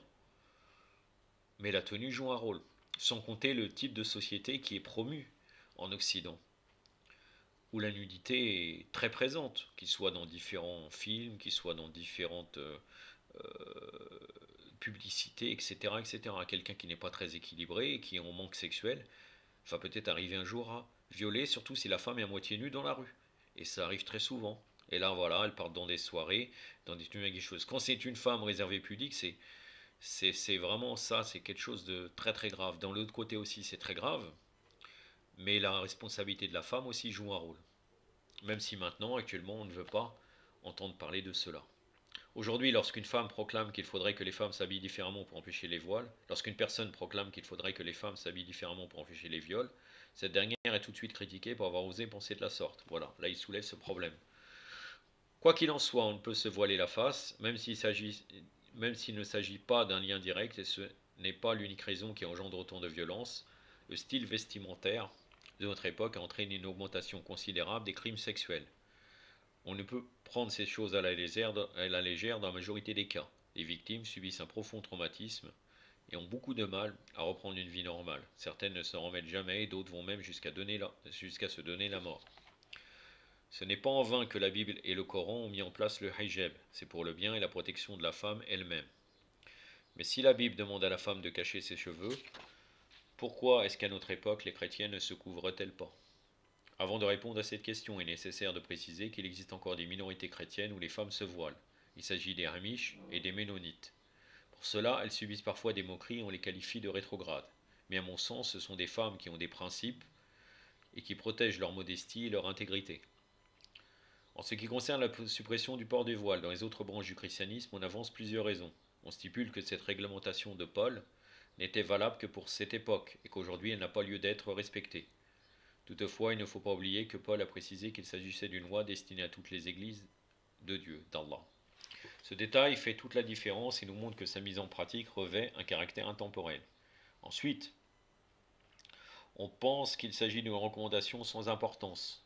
mais la tenue joue un rôle. Sans compter le type de société qui est promu en Occident, où la nudité est très présente, qu'il soit dans différents films, qu'il soit dans différentes publicités, etc., etc. Quelqu'un qui n'est pas très équilibré et qui est en manque sexuel va peut-être arriver un jour à violer, surtout si la femme est à moitié nue dans la rue. Et ça arrive très souvent. Et là, voilà, elle part dans des soirées, dans des tenues aguicheuses. Quand c'est une femme réservée pudique, c'est vraiment ça, c'est quelque chose de très très grave. Dans l'autre côté aussi, c'est très grave, mais la responsabilité de la femme aussi joue un rôle. Même si maintenant, actuellement, on ne veut pas entendre parler de cela. Aujourd'hui, lorsqu'une femme proclame qu'il faudrait que les femmes s'habillent différemment pour empêcher les voiles, lorsqu'une personne proclame qu'il faudrait que les femmes s'habillent différemment pour empêcher les viols, cette dernière est tout de suite critiquée pour avoir osé penser de la sorte. Voilà, là il soulève ce problème. Quoi qu'il en soit, on ne peut se voiler la face, même s'il ne s'agit pas d'un lien direct, et ce n'est pas l'unique raison qui engendre autant de violence. Le style vestimentaire de notre époque a entraîné une augmentation considérable des crimes sexuels. On ne peut prendre ces choses à la légère dans la majorité des cas. Les victimes subissent un profond traumatisme et ont beaucoup de mal à reprendre une vie normale. Certaines ne s'en remettent jamais et d'autres vont même jusqu'à se donner la mort. Ce n'est pas en vain que la Bible et le Coran ont mis en place le hijab. C'est pour le bien et la protection de la femme elle-même. Mais si la Bible demande à la femme de cacher ses cheveux, pourquoi est-ce qu'à notre époque les chrétiens ne se couvrent-elles pas? Avant de répondre à cette question, il est nécessaire de préciser qu'il existe encore des minorités chrétiennes où les femmes se voilent. Il s'agit des Amish et des Ménonites. Pour cela, elles subissent parfois des moqueries et on les qualifie de rétrogrades. Mais à mon sens, ce sont des femmes qui ont des principes et qui protègent leur modestie et leur intégrité. En ce qui concerne la suppression du port du voile dans les autres branches du christianisme, on avance plusieurs raisons. On stipule que cette réglementation de Paul n'était valable que pour cette époque et qu'aujourd'hui elle n'a pas lieu d'être respectée. Toutefois, il ne faut pas oublier que Paul a précisé qu'il s'agissait d'une loi destinée à toutes les églises de Dieu, d'Allah. Ce détail fait toute la différence et nous montre que sa mise en pratique revêt un caractère intemporel. Ensuite, on pense qu'il s'agit d'une recommandation sans importance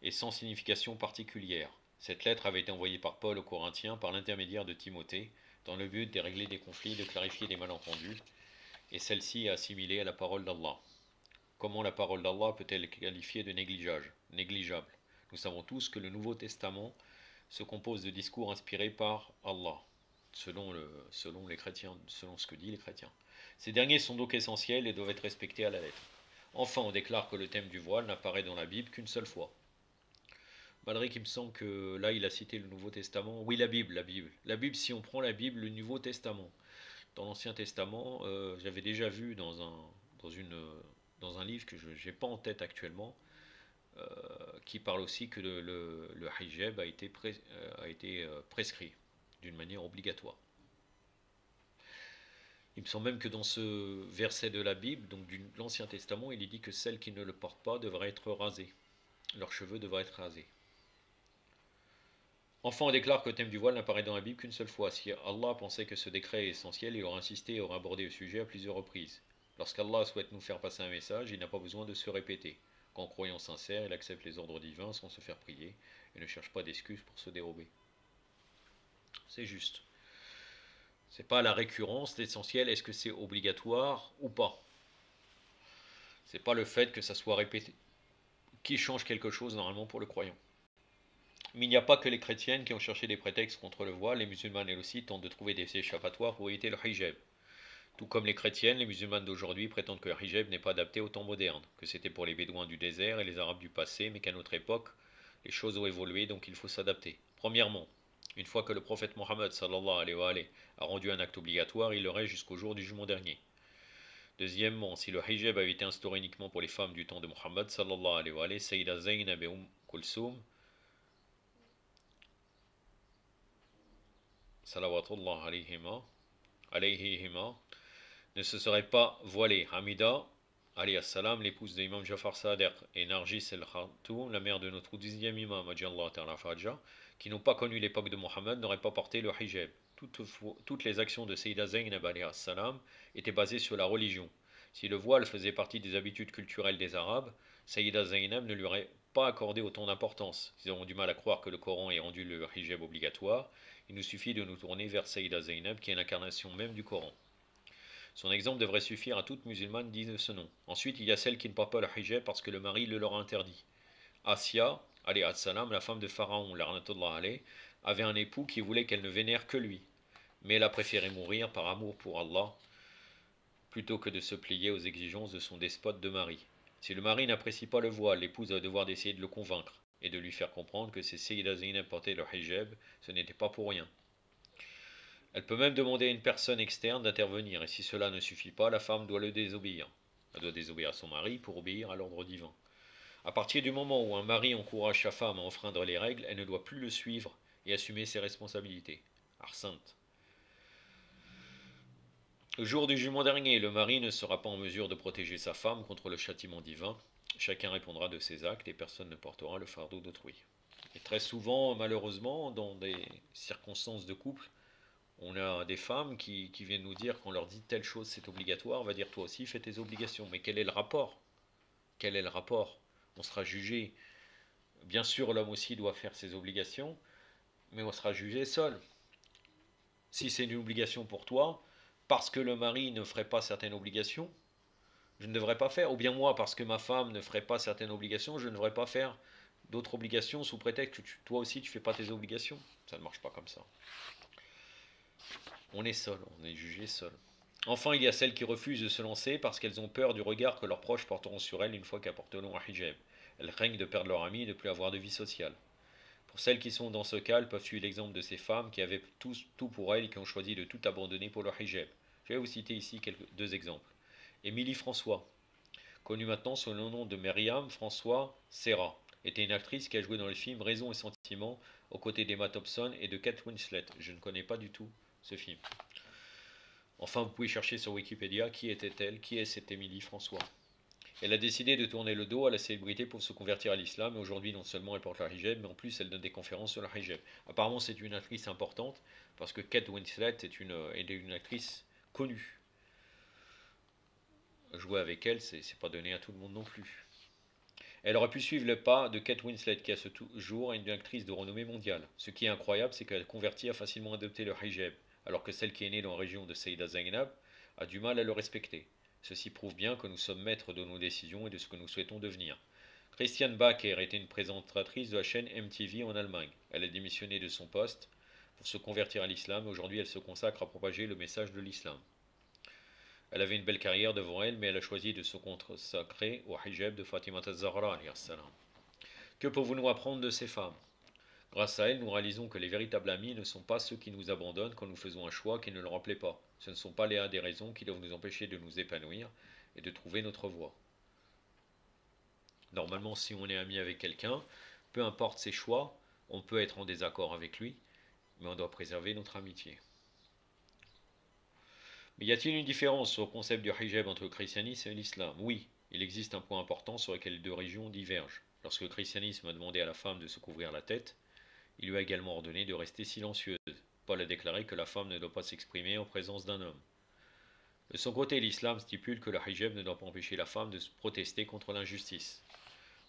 et sans signification particulière. Cette lettre avait été envoyée par Paul aux Corinthiens par l'intermédiaire de Timothée, dans le but de régler des conflits, de clarifier des malentendus, et celle-ci est assimilée à la parole d'Allah. Comment la parole d'Allah peut-elle être qualifiée de négligeable? Nous savons tous que le Nouveau Testament se compose de discours inspirés par Allah, selon les chrétiens, selon ce que disent les chrétiens. Ces derniers sont donc essentiels et doivent être respectés à la lettre. Enfin, on déclare que le thème du voile n'apparaît dans la Bible qu'une seule fois. Malgré qu'il me semble que là, il a cité le Nouveau Testament. Oui, la Bible. La Bible, si on prend la Bible, le Nouveau Testament. Dans l'Ancien Testament, j'avais déjà vu dans un livre que je n'ai pas en tête actuellement, qui parle aussi que le hijab a été prescrit d'une manière obligatoire. Il me semble même que dans ce verset de la Bible, donc de l'Ancien Testament, il est dit que celles qui ne le portent pas devraient être rasées. Leurs cheveux devraient être rasés. Enfin, on déclare que le thème du voile n'apparaît dans la Bible qu'une seule fois. Si Allah pensait que ce décret est essentiel, il aurait insisté et aurait abordé le sujet à plusieurs reprises. Lorsqu'Allah souhaite nous faire passer un message, il n'a pas besoin de se répéter. Qu'en croyant sincère, il accepte les ordres divins sans se faire prier et ne cherche pas d'excuses pour se dérober. C'est juste. C'est pas la récurrence, l'essentiel, est-ce que c'est obligatoire ou pas? C'est pas le fait que ça soit répété qui change quelque chose normalement pour le croyant. Mais il n'y a pas que les chrétiennes qui ont cherché des prétextes contre le voile, les musulmanes elles aussi tentent de trouver des échappatoires pour éviter le hijab. Tout comme les chrétiennes, les musulmanes d'aujourd'hui prétendent que le hijab n'est pas adapté au temps moderne, que c'était pour les bédouins du désert et les arabes du passé, mais qu'à notre époque, les choses ont évolué donc il faut s'adapter. Premièrement, une fois que le prophète Mohammed sallallahu alayhi wa alayhi a rendu un acte obligatoire, il le reste jusqu'au jour du jugement dernier. Deuxièmement, si le hijab avait été instauré uniquement pour les femmes du temps de Mohammed sallallahu alayhi wa alayhi, Sayyida Zaynab et Kulsoum, salawatullah alayhima, ne se serait pas voilée. Hamida, alayhi salam, l'épouse de l'imam Jafar Sadiq, et Narjis el-Khartoum, la mère de notre 10e imam, qui n'ont pas connu l'époque de Mohammed, n'auraient pas porté le hijab. Toutes les actions de Sayyida Zaynab alayhi salam étaient basées sur la religion. Si le voile faisait partie des habitudes culturelles des Arabes, Sayyida Zaynab ne lui aurait pas accordé autant d'importance. Ils auront du mal à croire que le Coran ait rendu le hijab obligatoire. Il nous suffit de nous tourner vers Sayyida Zaynab, qui est l'incarnation même du Coran. Son exemple devrait suffire à toute musulmane digne de ce nom. Ensuite, il y a celles qui ne portent pas le hijab parce que le mari le leur a interdit. Asya, alayhi salam, la femme de Pharaon, l'arnatullah alayh, avait un époux qui voulait qu'elle ne vénère que lui. Mais elle a préféré mourir par amour pour Allah, plutôt que de se plier aux exigences de son despote de mari. Si le mari n'apprécie pas le voile, l'épouse va devoir essayer de le convaincre et de lui faire comprendre que si Sayyida Zaynab portait le hijab, ce n'était pas pour rien. Elle peut même demander à une personne externe d'intervenir, et si cela ne suffit pas, la femme doit le désobéir. Elle doit désobéir à son mari pour obéir à l'ordre divin. À partir du moment où un mari encourage sa femme à enfreindre les règles, elle ne doit plus le suivre et assumer ses responsabilités. Arsinte. Le jour du jugement dernier, le mari ne sera pas en mesure de protéger sa femme contre le châtiment divin. Chacun répondra de ses actes et personne ne portera le fardeau d'autrui. Et très souvent, malheureusement, dans des circonstances de couple, on a des femmes qui viennent nous dire qu'on leur dit telle chose c'est obligatoire, on va dire toi aussi fais tes obligations. Mais quel est le rapport? Quel est le rapport? On sera jugé. Bien sûr, l'homme aussi doit faire ses obligations, mais on sera jugé seul. Si c'est une obligation pour toi, parce que le mari ne ferait pas certaines obligations, je ne devrais pas faire. Ou bien moi, parce que ma femme ne ferait pas certaines obligations, je ne devrais pas faire d'autres obligations sous prétexte que toi aussi tu ne fais pas tes obligations. Ça ne marche pas comme ça. On est seul, on est jugé seul. Enfin, il y a celles qui refusent de se lancer parce qu'elles ont peur du regard que leurs proches porteront sur elles une fois qu'elles porteront un hijab. Elles craignent de perdre leur ami et de ne plus avoir de vie sociale. Pour celles qui sont dans ce cas, elles peuvent suivre l'exemple de ces femmes qui avaient tout pour elles et qui ont choisi de tout abandonner pour leur hijab. Je vais vous citer ici deux exemples. Émilie François, connue maintenant sous le nom de Myriam François Serra, était une actrice qui a joué dans le film Raison et Sentiment aux côtés d'Emma Thompson et de Kate Winslet. Je ne connais pas du tout ce film. Enfin, vous pouvez chercher sur Wikipédia qui était-elle, qui est cette Émilie François. Elle a décidé de tourner le dos à la célébrité pour se convertir à l'islam, et aujourd'hui non seulement elle porte la hijab, mais en plus elle donne des conférences sur la hijab. Apparemment c'est une actrice importante, parce que Kate Winslet est une actrice connue. Jouer avec elle, c'est pas donné à tout le monde non plus. Elle aurait pu suivre le pas de Kate Winslet, qui à ce jour est une actrice de renommée mondiale. Ce qui est incroyable, c'est qu'elle convertie a facilement adopté le hijab, alors que celle qui est née dans la région de Saïda Zainab a du mal à le respecter. Ceci prouve bien que nous sommes maîtres de nos décisions et de ce que nous souhaitons devenir. Christiane Baker était une présentatrice de la chaîne MTV en Allemagne. Elle a démissionné de son poste pour se convertir à l'islam et aujourd'hui elle se consacre à propager le message de l'islam. Elle avait une belle carrière devant elle, mais elle a choisi de se consacrer au hijab de Fatima az-Zahra. Que pouvons-nous apprendre de ces femmes? Grâce à elles, nous réalisons que les véritables amis ne sont pas ceux qui nous abandonnent quand nous faisons un choix qui ne leur plaît pas. Ce ne sont pas des raisons qui doivent nous empêcher de nous épanouir et de trouver notre voie. Normalement, si on est ami avec quelqu'un, peu importe ses choix, on peut être en désaccord avec lui, mais on doit préserver notre amitié. Mais y a-t-il une différence sur le concept du hijab entre le christianisme et l'islam? Oui, il existe un point important sur lequel les deux religions divergent. Lorsque le christianisme a demandé à la femme de se couvrir la tête, il lui a également ordonné de rester silencieuse. Paul a déclaré que la femme ne doit pas s'exprimer en présence d'un homme. De son côté, l'islam stipule que le hijab ne doit pas empêcher la femme de protester contre l'injustice.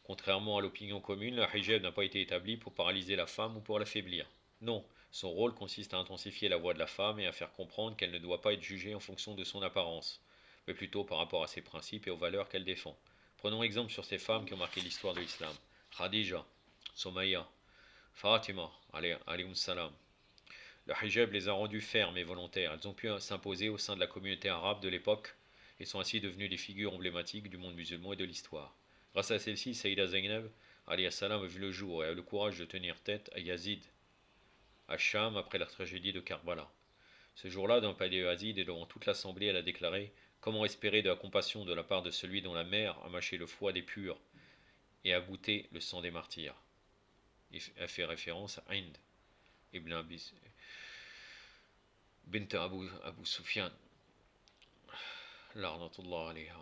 Contrairement à l'opinion commune, le hijab n'a pas été établi pour paralyser la femme ou pour l'affaiblir. Non, son rôle consiste à intensifier la voix de la femme et à faire comprendre qu'elle ne doit pas être jugée en fonction de son apparence, mais plutôt par rapport à ses principes et aux valeurs qu'elle défend. Prenons exemple sur ces femmes qui ont marqué l'histoire de l'islam. Khadija, Somaya, Fatima, alayhim salam. Le hijab les a rendues fermes et volontaires. Elles ont pu s'imposer au sein de la communauté arabe de l'époque et sont ainsi devenues des figures emblématiques du monde musulman et de l'histoire. Grâce à celle-ci, Saïda Zainab alayhi salam a vu le jour et a eu le courage de tenir tête à Yazid, à Sham, après la tragédie de Karbala. Ce jour-là, dans le palais de Yazid et devant toute l'assemblée, elle a déclaré: comment espérer de la compassion de la part de celui dont la mère a mâché le foie des purs et a goûté le sang des martyrs? Elle fait référence à Hind ibn bint Abu Sufyan, la'natullah alayha.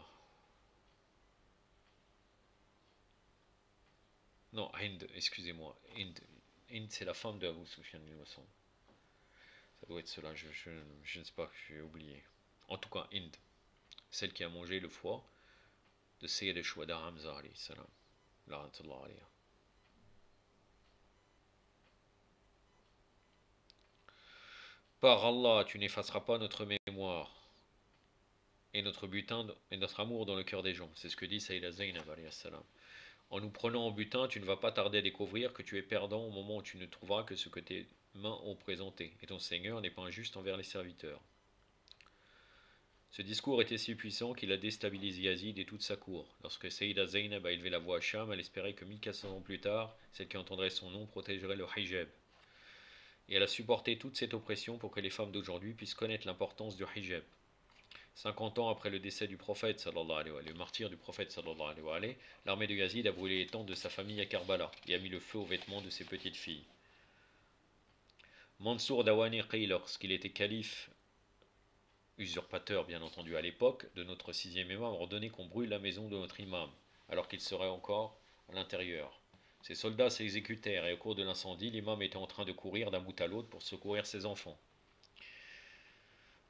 Non, Hind, excusez-moi. Hind, c'est la femme de Abu Sufyan, il me semble. Ça doit être cela, je ne sais pas, j'ai oublié. En tout cas, Hind, celle qui a mangé le foie de Sayyid al-Shuhada Hamza alayhi salam. La'natullah alayha. Par Allah, tu n'effaceras pas notre mémoire et notre butin et notre amour dans le cœur des gens. C'est ce que dit Sayyida Zainab alayhi salam. En nous prenant en butin, tu ne vas pas tarder à découvrir que tu es perdant au moment où tu ne trouveras que ce que tes mains ont présenté, et ton Seigneur n'est pas injuste envers les serviteurs. Ce discours était si puissant qu'il a déstabilisé Yazid et toute sa cour. Lorsque Sayyida Zainab a élevé la voix à Sham, elle espérait que 1400 ans plus tard, celle qui entendrait son nom protégerait le hijab. Et elle a supporté toute cette oppression pour que les femmes d'aujourd'hui puissent connaître l'importance du hijab. 50 ans après le décès du prophète, sallallahu alayhi wa sallam, le martyr du prophète, sallallahu alayhi wa sallam, l'armée de Yazid a brûlé les tentes de sa famille à Karbala et a mis le feu aux vêtements de ses petites filles. Mansour Dawaniqi, lorsqu'il était calife, usurpateur bien entendu à l'époque, de notre sixième imam, a ordonné qu'on brûle la maison de notre imam, alors qu'il serait encore à l'intérieur. Ses soldats s'exécutèrent et au cours de l'incendie, l'imam était en train de courir d'un bout à l'autre pour secourir ses enfants.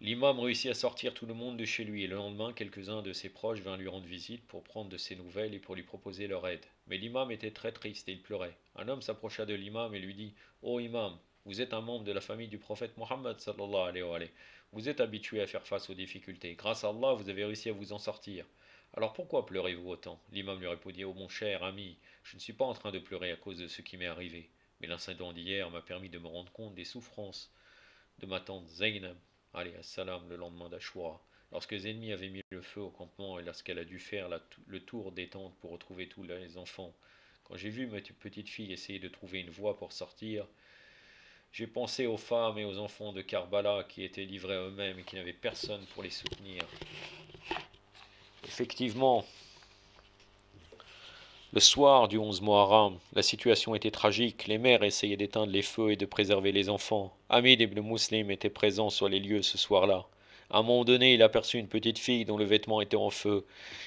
L'imam réussit à sortir tout le monde de chez lui et le lendemain, quelques-uns de ses proches vinrent lui rendre visite pour prendre de ses nouvelles et pour lui proposer leur aide. Mais l'imam était très triste et il pleurait. Un homme s'approcha de l'imam et lui dit: ô imam, vous êtes un membre de la famille du prophète Mohammed sallallahu alayhi wa sallam. Vous êtes habitué à faire face aux difficultés. Grâce à Allah, vous avez réussi à vous en sortir. Alors pourquoi pleurez-vous autant? L'imam lui répondit: ô mon cher ami, je ne suis pas en train de pleurer à cause de ce qui m'est arrivé. Mais l'incident d'hier m'a permis de me rendre compte des souffrances de ma tante Zainab alayhi salam le lendemain d'Ashura. Lorsque les ennemis avaient mis le feu au campement et lorsqu'elle a dû faire le tour des tentes pour retrouver tous les enfants, quand j'ai vu ma petite fille essayer de trouver une voie pour sortir, j'ai pensé aux femmes et aux enfants de Karbala qui étaient livrés à eux-mêmes et qui n'avaient personne pour les soutenir. Effectivement, le soir du 11 Muharram, la situation était tragique. Les mères essayaient d'éteindre les feux et de préserver les enfants. Hamid ibn Muslim était présent sur les lieux ce soir-là. À un moment donné, il aperçut une petite fille dont le vêtement était en feu.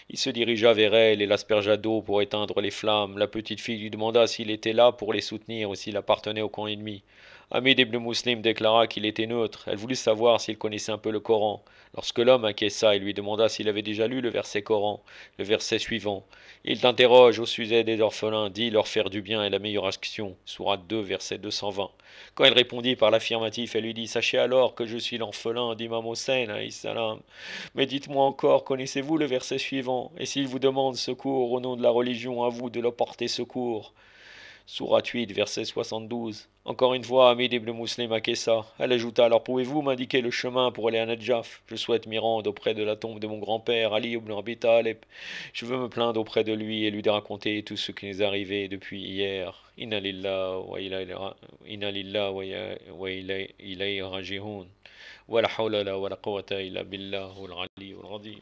Il se dirigea vers elle et l'aspergea d'eau pour éteindre les flammes. La petite fille lui demanda s'il était là pour les soutenir ou s'il appartenait au camp ennemi. Hamid ibn Muslim déclara qu'il était neutre. Elle voulut savoir s'il connaissait un peu le Coran. Lorsque l'homme acquiesça, il lui demanda s'il avait déjà lu le verset Coran, le verset suivant. Il t'interroge au sujet des orphelins, dit leur faire du bien est la meilleure action. Sourate 2, verset 220. Quand elle répondit par l'affirmatif, elle lui dit, sachez alors que je suis l'orphelin d'Imam Hossein, alayhi salam. Mais dites-moi encore, connaissez-vous le verset suivant? Et s'il vous demande secours au nom de la religion, à vous de leur porter secours. Sourate 8, verset 72. Encore une fois, Hamid ibn Muslim acquiesça. Elle ajouta, alors pouvez-vous m'indiquer le chemin pour aller à Najaf? Je souhaite m'y rendre auprès de la tombe de mon grand-père, Ali ibn Abi Talib. Je veux me plaindre auprès de lui et lui raconter tout ce qui nous est arrivé depuis hier. Inna lillah wa ilayhi raji'un. Wa la hawla wa la quwwata illa billah al-ali al-azim.